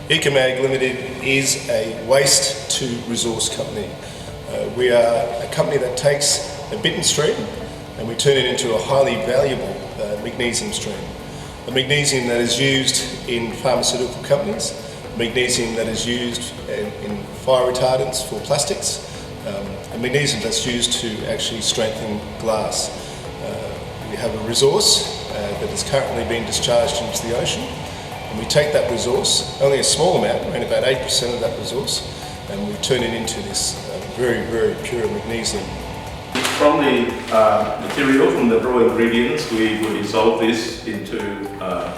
Ecomag Limited is a waste to resource company. We are a company that takes a bitten stream and we turn it into a highly valuable magnesium stream. The magnesium that is used in pharmaceutical companies, magnesium that is used in fire retardants for plastics, and magnesium that's used to actually strengthen glass. We have a resource that is currently being discharged into the ocean, and we take that resource, only a small amount, around about 8% of that resource, and we turn it into this very, very pure magnesium. From the material, from the raw ingredients, we will dissolve this into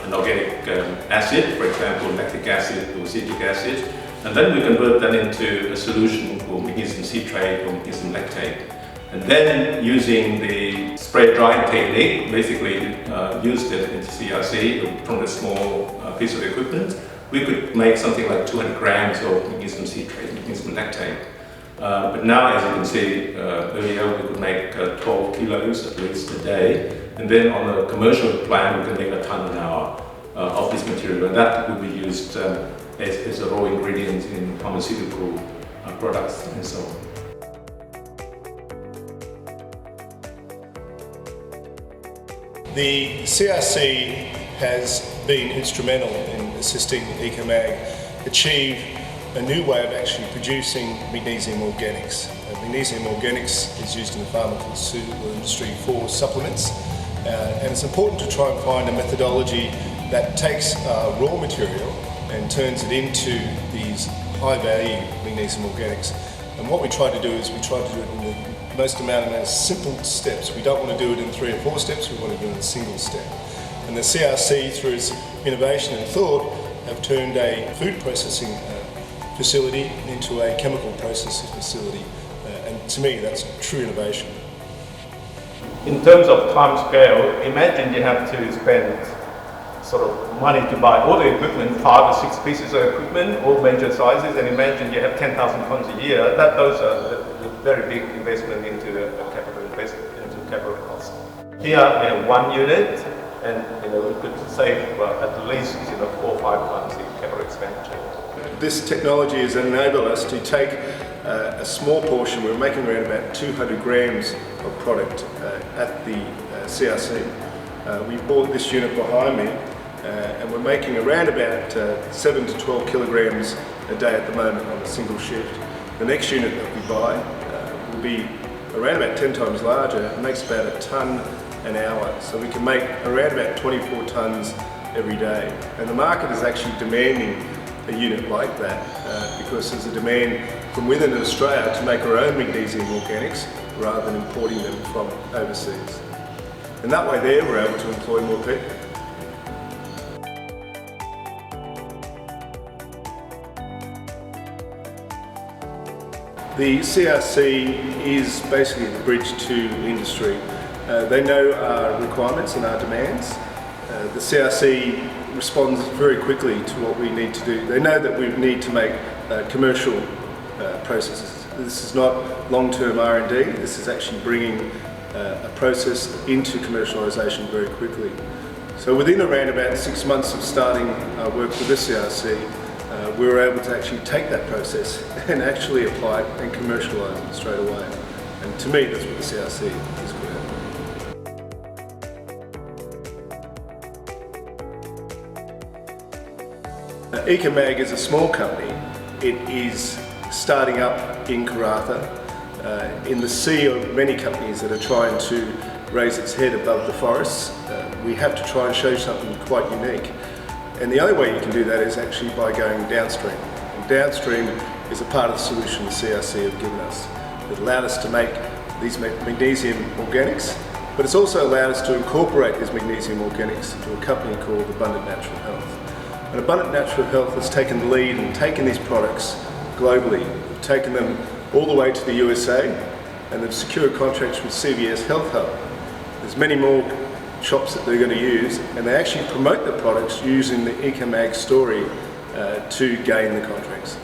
an organic acid, for example lactic acid or citric acid, and then we convert that into a solution called magnesium citrate or magnesium lactate. And then using the spray drying technique, basically used it into CRC from a small piece of equipment, we could make something like 200 grams of magnesium citrate, magnesium lactate. But now, as you can see, earlier we could make 12 kilos at least a day, and then on a commercial plant we can make a ton an hour of this material, and that will be used as a raw ingredient in pharmaceutical products and so on. The CRC has been instrumental in assisting Ecomag achieve a new way of actually producing magnesium organics. Magnesium organics is used in the pharmaceutical industry for supplements, and it's important to try and find a methodology that takes raw material and turns it into these high value magnesium organics. And what we try to do is we try to do it in the most amount of simple steps. We don't want to do it in 3 or 4 steps, we want to do it in a single step. And the CRC, through its innovation and thought, have turned a food processing facility into a chemical processing facility, and to me that's true innovation. In terms of time scale, imagine you have to spend sort of money to buy all the equipment, 5 or 6 pieces of equipment, all major sizes, and imagine you have 10,000 tons a year. Those are a very big investment into capital cost. Here we have 1 unit, and we could save at least 4 or 5 times the capital expenditure. This technology has enabled us to take a small portion. We're making around about 200 grams of product at the CRC. We bought this unit behind me, and we're making around about 7 to 12 kilograms a day at the moment on a single shift. The next unit that we buy will be around about 10 times larger. It makes about a tonne an hour, so we can make around about 24 tonnes every day. And the market is actually demanding a unit like that because there's a demand from within Australia to make our own magnesium organics rather than importing them from overseas. And that way there we're able to employ more people. The CRC is basically the bridge to industry. They know our requirements and our demands. The CRC responds very quickly to what we need to do. They know that we need to make commercial processes. This is not long-term R&D, this is actually bringing a process into commercialisation very quickly. So within around about 6 months of starting our work with the CRC, we were able to actually take that process and actually apply it and commercialise it straight away. And to me, that's what the CRC is good at. Ecomag is a small company. It is starting up in Karratha, in the sea of many companies that are trying to raise its head above the forests. We have to try and show something quite unique. And the only way you can do that is actually by going downstream. And downstream is a part of the solution the CRC have given us. It allowed us to make these magnesium organics, but it's also allowed us to incorporate these magnesium organics into a company called Abundant Natural Health. And Abundant Natural Health has taken the lead and taken these products globally. They've taken them all the way to the USA, and they've secured contracts with CVS Health Hub. There's many more shops that they're going to use, and they actually promote the products using the Ecomag story to gain the contracts.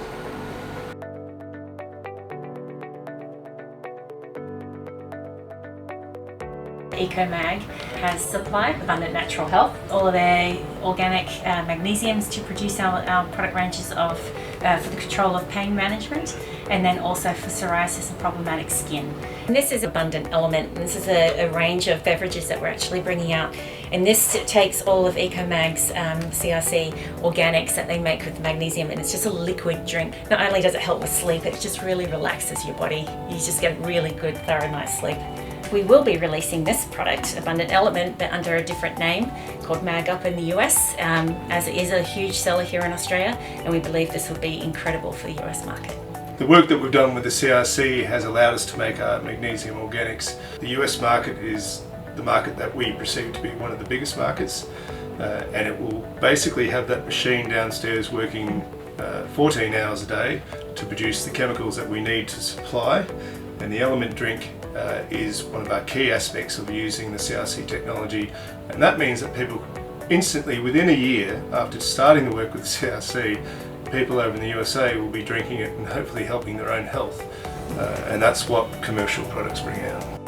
EcoMag has supplied Abundant Natural Health all of their organic magnesiums to produce our product ranges of for the control of pain management, and then also for psoriasis and problematic skin. And this is Abundant Element. This is a range of beverages that we're actually bringing out, and this takes all of EcoMag's CRC organics that they make with magnesium, and it's just a liquid drink. Not only does it help with sleep, it just really relaxes your body. You just get really good, thorough night's sleep. We will be releasing this product, Abundant Element, but under a different name called Mag Up in the US, as it is a huge seller here in Australia, and we believe this will be incredible for the US market. The work that we've done with the CRC has allowed us to make our magnesium organics. The US market is the market that we perceive to be one of the biggest markets, and it will basically have that machine downstairs working 14 hours a day to produce the chemicals that we need to supply. And the Element drink is one of our key aspects of using the CRC technology, and that means that people instantly, within a year after starting the work with the CRC, people over in the USA will be drinking it and hopefully helping their own health, and that's what commercial products bring out.